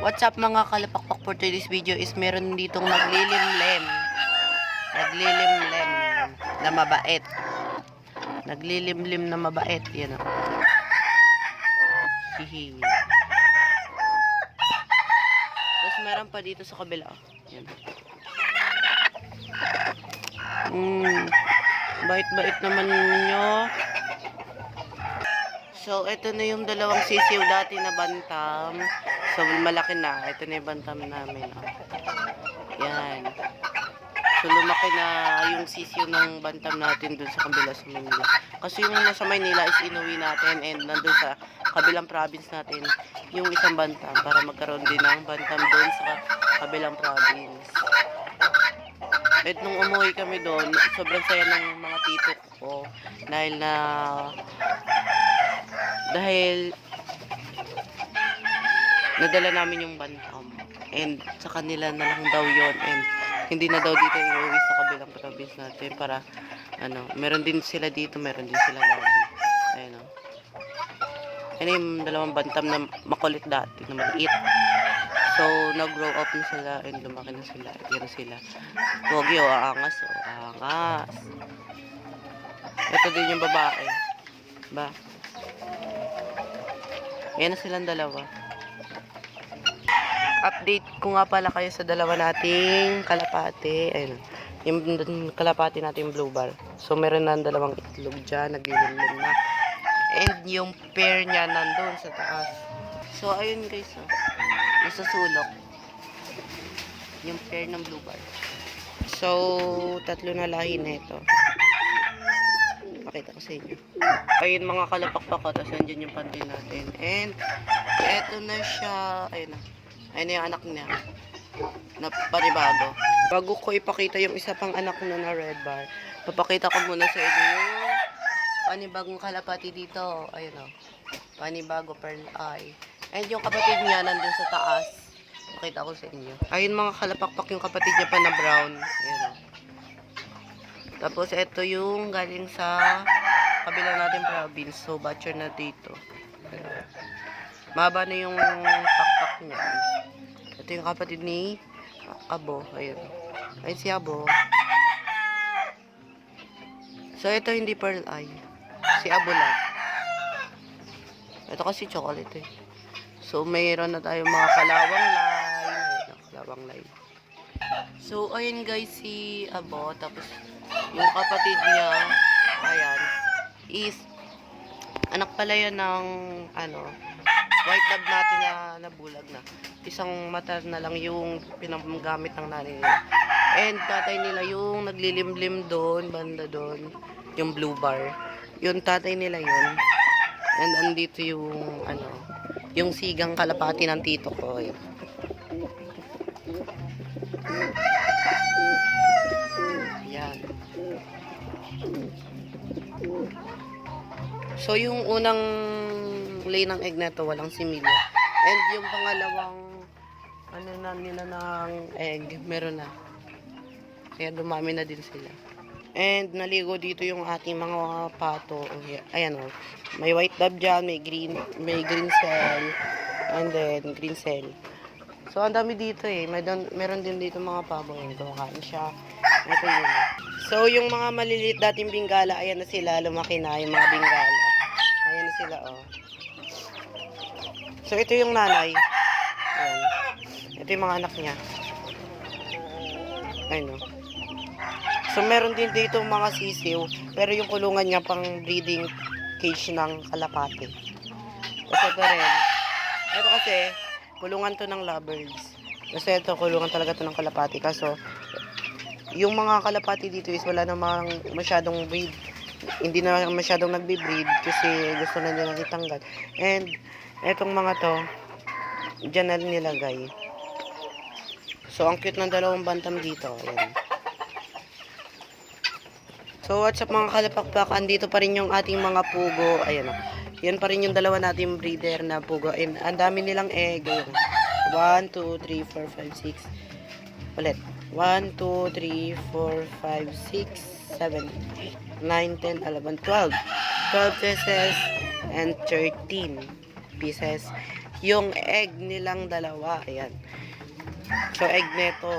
What's up mga kalapakpak, for today's video is meron ditong naglilimlim na mabait. Naglilimlim na mabait. Yan o. Hihi. Tapos meron pa dito sa kabila. Yan. Bait-bait naman ninyo. So, ito na yung dalawang sisiw dati na bantam. So, malaki na. Ito na yung bantam namin. Oh. Yan. So, lumaki na yung sisiw ng bantam natin dun sa kabila sa Manila. Kasi yung nasa Manila is inuwi natin and nandun sa kabilang province natin yung isang bantam para magkaroon din ng bantam dun sa kabilang province. At nung umuwi kami doon, sobrang saya ng mga tito ko dahil nadala namin yung bantam and sa kanila na lang daw yon and hindi na daw dito iuwi sa kabilang province natin para meron din sila dito, meron din sila lagi. Ayun o. Ayun yung dalawang bantam na makulit dati na maliit. So, nag-grow up na sila and lumaki na sila. Yan sila. Pogi o, aangas o, aangas. Ito din yung babae. Ba? Yan na silang dalawa. Update ko nga pala kayo sa dalawa nating kalapate. Ayun. Yung kalapate natin blue bar. So, meron na dalawang itlog dyan. Naglilimlim na. And yung pair niya nandun sa taas. So, ayun guys. Oh. Nasa sulok. Yung pair ng blue bar. So, tatlo na lahi na ito. Pakita ko sa inyo. Ayun mga kalapakpak ko. Tapos andyan yung panty natin. And, eto na siya. Ayun na. Ayun na yung anak niya. Na panibago. Bago ko ipakita yung isa pang anak na red bar, papakita ko muna sa inyo yung panibagong kalapati dito. Ayun o. Panibago pearl eye. And yung kapatid niya nandun sa taas. Pakita ko sa inyo. Ayun mga kalapakpak yung kapatid niya pa na brown. Ayun o. Tapos ito yung galing sa kabila natin province. So butcher na dito. Ayun. Mahaba na yung pakpak niya. Ito yung kapatid ni Abo. Ayun. Ayun si Abo. So ito hindi pearl eye. Si Abo lang. Ito kasi chocolate eh. So, mayroon na tayong mga kalawang line. Kalawang line. So, ayun guys, si Abo. Tapos, yung kapatid niya, ayan, is, anak pala yan ng, white dove natin na nabulag na. Isang mata na lang yung pinamgamit ng nanay nila. And, tatay nila yung naglilimlim doon, banda doon, yung blue bar. Yung tatay nila yun. And, andito yung, yung sigang kalapati ng tito ko. Ayan. Ayan. So, yung unang lay ng egg na to, walang similya. And yung pangalawang, nila ng egg, meron na. Kaya dumami na din sila. And naligo dito yung ating mga pato. Ayan o. May white dove dyan, may green cell, and then green cell. So, ang dami dito eh. Meron din dito mga pabo. Ayan, kumakain siya. Ito yun. So, yung mga maliliit dating bingala, ayan na sila. Lumaki na yung mga bingala. Ayan na sila oh. So, ito yung nanay. Ayan. Ito yung mga anak niya. Ayun o. So, meron din dito mga sisiw. Pero yung kulungan niya pang breeding cage ng kalapate. Kasi ito rin. Ito kasi, kulungan to ng lovebirds. Kasi ito, kulungan talaga to ng kalapate. Kaso, yung mga kalapate dito is wala namang masyadong breed. Hindi na masyadong nagbe-breed kasi gusto na nilang itanggal. And, etong mga to, dyan na nilagay. So, ang cute ng dalawang bantam dito. Ayan. So, what's up mga kalapakpak? Andito pa rin yung ating mga pugo. Ayan o. Yan pa rin yung dalawa nating breeder na pugo. And ang dami nilang egg. 1, 2, 3, 4, 5, 6. Ulit. 1, 2, 3, 4, 5, 6, 7, 9, 10, 11, 12. 12 pesos and 13. pieces. Yung egg nilang dalawa, ayan. So, egg neto.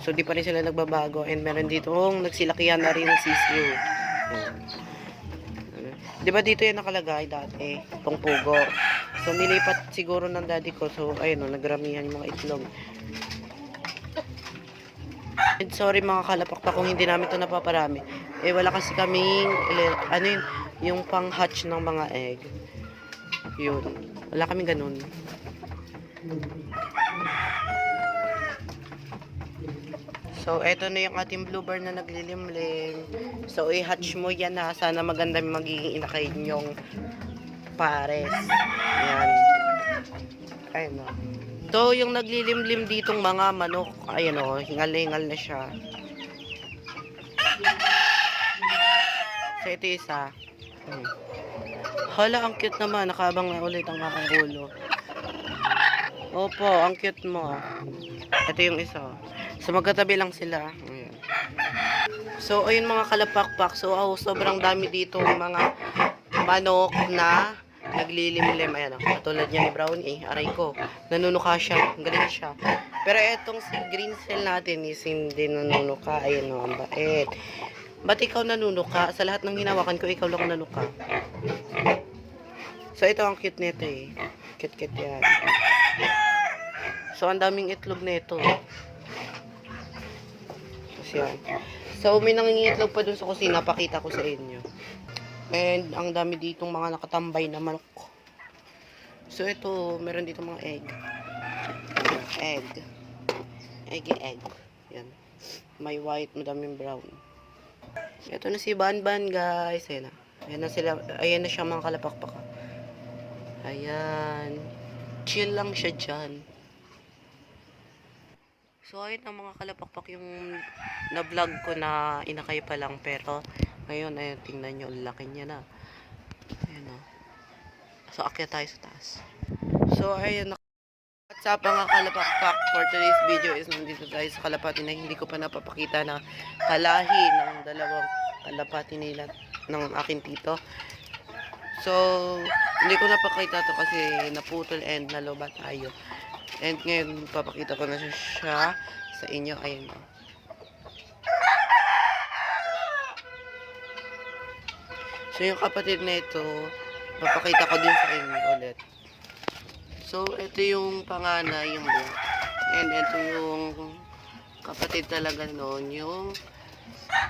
So, di pa rin sila nagbabago. And meron dito, nagsilakihan na rin ng sisiu. Ayan. Di ba dito yung nakalagay dati? Itong pugo. So, nilipat siguro ng daddy ko. So, ayun o, nagramihan yung mga itlog. And sorry mga kalapakpak kung hindi namin ito napaparami. Eh, wala kasi kaming, ano yun, yung pang-hatch ng mga egg. Yun. Wala kaming ganun. So, eto na yung ating bluebird na naglilimlim. So, i-hatch mo yan ha. Sana maganda magiging inakay yung pares. Ayan. Ayun o. So, yung naglilimlim ditong mga manok, ayan o, hingal-hingal na siya. So, ito isa. Hala, ang cute naman. Nakabang na ulit ang aking ulo. Opo, ang cute mo. Ito yung isa. So, magkatabi lang sila. Ayan. So, ayun mga kalapakpak. So, sobrang dami dito mga manok na naglilimlim. Ayan, katulad niya ni Brownie. Aray ko. Nanunuka siya. Galing siya. Pero etong si green cell natin is hindi nanunuka. Ayan o, ang bait. Ba't ikaw nanunuka? Sa lahat ng hinawakan ko, ikaw lang nanuka. So, ito ang cute nito eh. Cute-cute yan. So, ang daming itlog nito. Yan. So, may nangingitlog pa dun sa kusina. Pakita ko sa inyo. And, ang dami ditong mga nakatambay na manok. So, ito, meron dito mga egg. Egg. Egg. Yan. May white, madaming brown. Ito na si Banban, guys. Ayan na. Ayan na sila. Ayan na siya mga kalapakpak. Ayan. Chill lang siya dyan. So, ayun ang mga kalapakpak yung na-vlog ko na inakay pa lang. Pero, ngayon, ayun, tingnan nyo. Laki niya na. Ayun o. So, akyat tayo sa taas. So, ayun. What's up mga kalapakpak? For today's video is nandito tayo sa kalapati na hindi ko pa napapakita na kalahi ng dalawang kalapati nila ng aking tito. So, hindi ko napakita to kasi naputol and naloba tayo. And ngayon, papakita ko na siya sa inyo. Ayun o. So, yung kapatid na ito, papakita ko din sa inyo ulit. So, ito yung panganay, yung buhok. And ito yung kapatid talaga noon, yung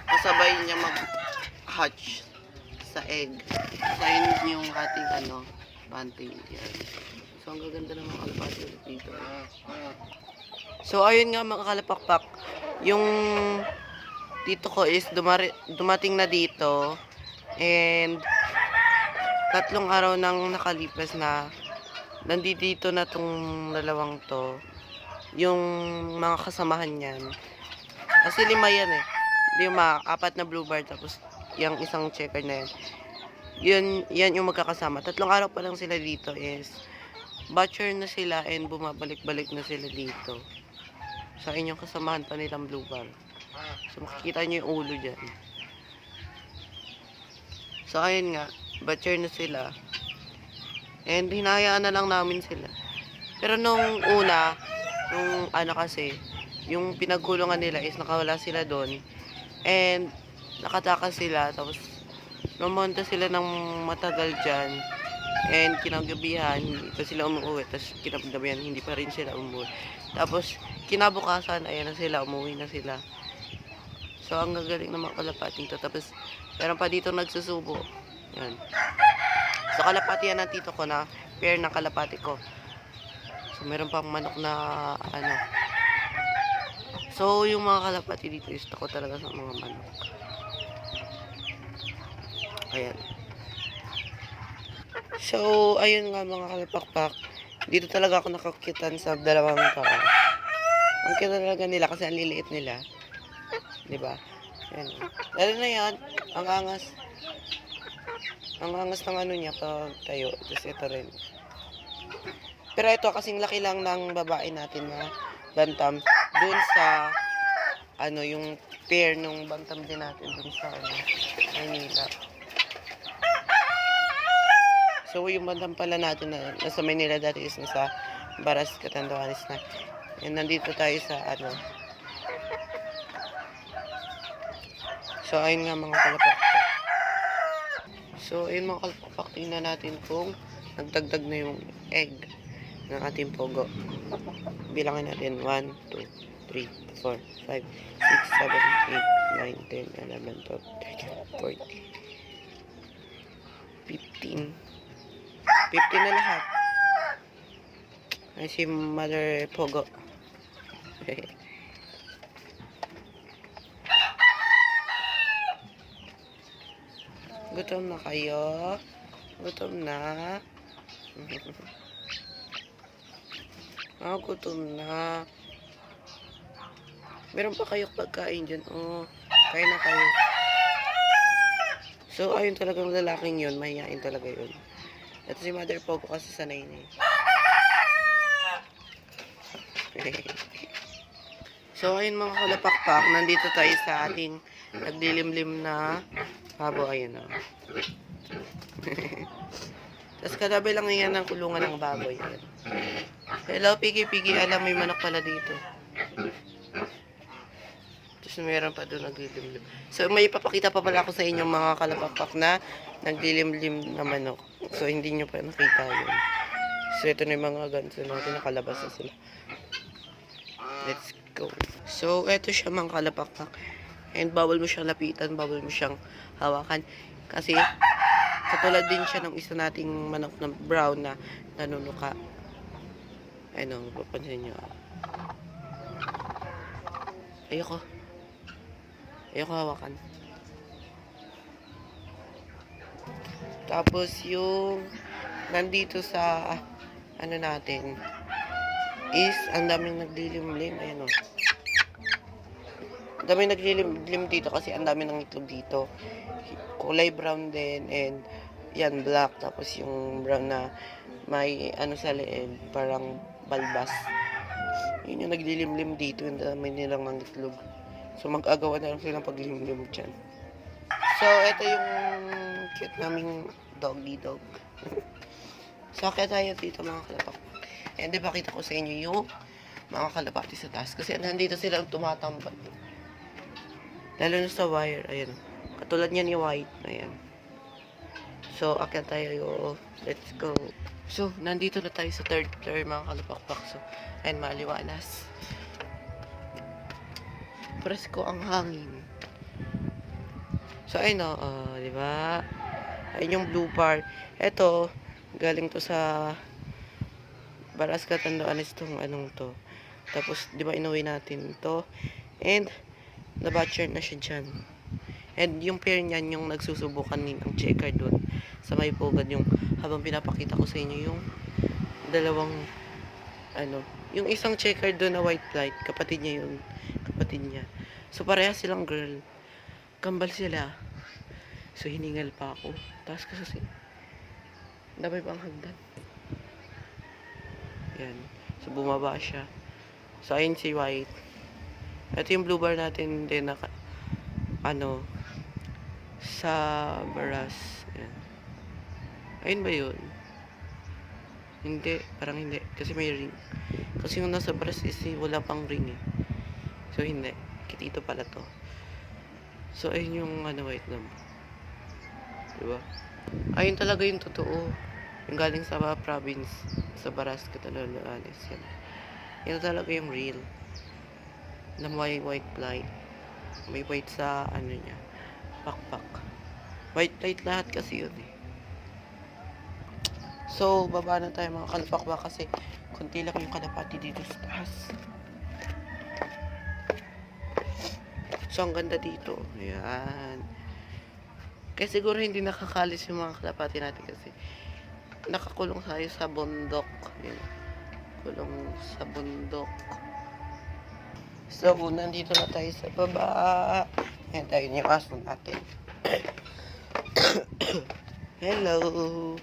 kasabay niya mag-hatch sa egg. So, yun yung ating, panting. Yan. So, ang gaganda ng mga kalapati ulit dito. So, ayun nga mga kalapakpak. Yung dito ko is dumating na dito. And 3 araw nang nakalipas na nandito na tong dalawang to. Yung mga kasamahan niyan. Kasi 5 yan eh. 5, 4 na bluebird tapos yung isang checker na yan. Yan yung magkakasama. 3 araw pa lang sila dito is butcher na sila and bumabalik-balik na sila dito. Sa inyong kasamahan pa nilang bluebird. So makikita nyo yung ulo dyan. So ayun nga, butcher na sila. And hinahayaan na lang namin sila. Pero nung una, nung kasi, yung pinagkulungan nila is nakawala sila doon. And nakatakas sila. Tapos lumonta sila ng matagal dyan. And kinagabihan, hindi pa sila umuwi. Tapos kinagabihan, hindi pa rin sila umuwi. Tapos kinabukasan, ayan na sila, umuwi na sila. So ang gagaling ng mga kalapating to. Tapos meron pa dito nagsusubo. Yan. So kalapati yan ng tito ko na pair ng kalapati ko. So meron pang manok na So yung mga kalapati dito is ako talaga sa mga manok. Ayan. So ayun nga mga kalapakpak. Dito talaga ako nakakitan sa dalawang tao. Ang cute talaga nila kasi ang liliit nila. Diba? Ayan. Lalo na yan, ang angas. Ang angas ng niya pag tayo. Tapos ito rin. Pero ito kasing laki lang ng babae natin na bantam. Dun sa, yung pair nung bantam din natin dun sa, Manila. So, yung bandang pala natin na nasa Manila dati is nasa Baras, Catanduanes na. And nandito tayo sa ano. So, ayun nga mga kalapakpak. So, ayun mga kalapakpak, tingnan natin kung nagdagdag na yung egg ng ating pogo. Bilangin natin 1, 2, 3, 4, 5, 6, 7, 8, 9, 10, 11, 12, 13, 14, 15. 15 na lahat. Ay, si Mother Pogo. Gutom na kayo? Gutom na? Gutom na. Meron pa kayo pagkain dyan? Oh, kain na kayo. So, ayun talagang lalaking yun. Mahihain talaga yun. Ito si Mother Pogo kasi sanay na eh. So, ayun mga kalapakpak. Nandito tayo sa ating naglilimlim na pabo. Ayun o. Tapos katabi lang yan ang kulungan ng baboy. Ayun. Hello, Piggy. Alam, may manok pala dito. Tapos meron pa doon naglilimlim. So, may ipapakita pa pala ako sa inyong mga kalapakpak na naglilimlim na manok. So, hindi nyo pa nakita yun. So, ito na yung mga ganso natin. Nakalabas na sila. Let's go. So, ito siya mga kalapakpak. And bawal mo siyang lapitan. Bawal mo siyang hawakan. Kasi, katulad din siya ng isa nating manok na brown na nanunuka. Ayun, papansin nyo. Ayoko hawakan. Tapos yung nandito sa ano natin is ang daming naglilimlim. Ayan o. Ang daming naglilimlim dito kasi ang daming ng itlog dito. Kulay brown din and yan black. Tapos yung brown na may ano sa leeg, parang balbas. Yun yung naglilimlim dito. Ang dami nilang ng itlog. So mag-agawa na lang silang paglimlim dyan. So ito yung cute naming doggy dog. So kaya tayo dito mga kalapakpak. And ipakita ko sa inyo yung mga kalapati sa taas. Kasi nandito silang tumatambal. Lalo na sa wire. Ayan. Katulad niya ni White. Ayan. So, akyat tayo. Let's go. So, nandito na tayo sa third floor mga kalapakpak. So, ayan, maliwanas. Presko ang hangin. So, ayun o. Diba? Ayun yung blue part. Ito, galing to sa Baras, Catanduanes tong anong to. Tapos, di ba inuwi natin to. And, na-butcher na siya dyan. And, yung pair niyan, yung nagsusubukan ng checker doon. Sa may pugad, yung habang pinapakita ko sa inyo, yung dalawang, yung isang checker doon na white light. Kapatid niya yun. Kapatid niya. So, pareha silang girl. Kambal sila. So, hiningal pa ako. Tapos kasi, damay pang hagdan. Yan. So, bumaba siya. So, ayun si White. Ito yung blue bar natin din na, sa Baras. Yan. Ayun ba yun? Hindi. Parang hindi. Kasi may ring. Kasi yung nasa Baras is wala pang ring eh. So, hindi. Kitito pala to. So, ayun yung white number. Diba? Ayun talaga yung totoo. Yung galing sa province, sa Baras, Catanduanes. Yan. Yan talaga yung real. Na may white light. May white sa, niya, pakpak. White light lahat kasi yun eh. So, baba na tayo mga kalapakpak kasi kunti lang yung kalapati dito sa taas. So, ang ganda dito. Ayan. Kaya siguro hindi nakakalis yung mga kalapati natin kasi nakakulong tayo sa bundok. Yan. Kulong sa bundok. So, nandito na tayo sa baba. Ayan tayo yung aso natin. Hello.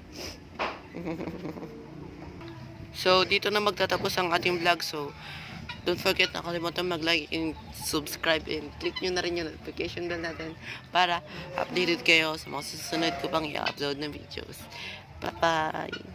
So, dito na magtatapos ang ating vlog. So, don't forget na kalimutan mag-like and subscribe and click nyo na rin yung notification bell natin para updated kayo sa mga susunod ko pang i-upload na videos. Bye-bye.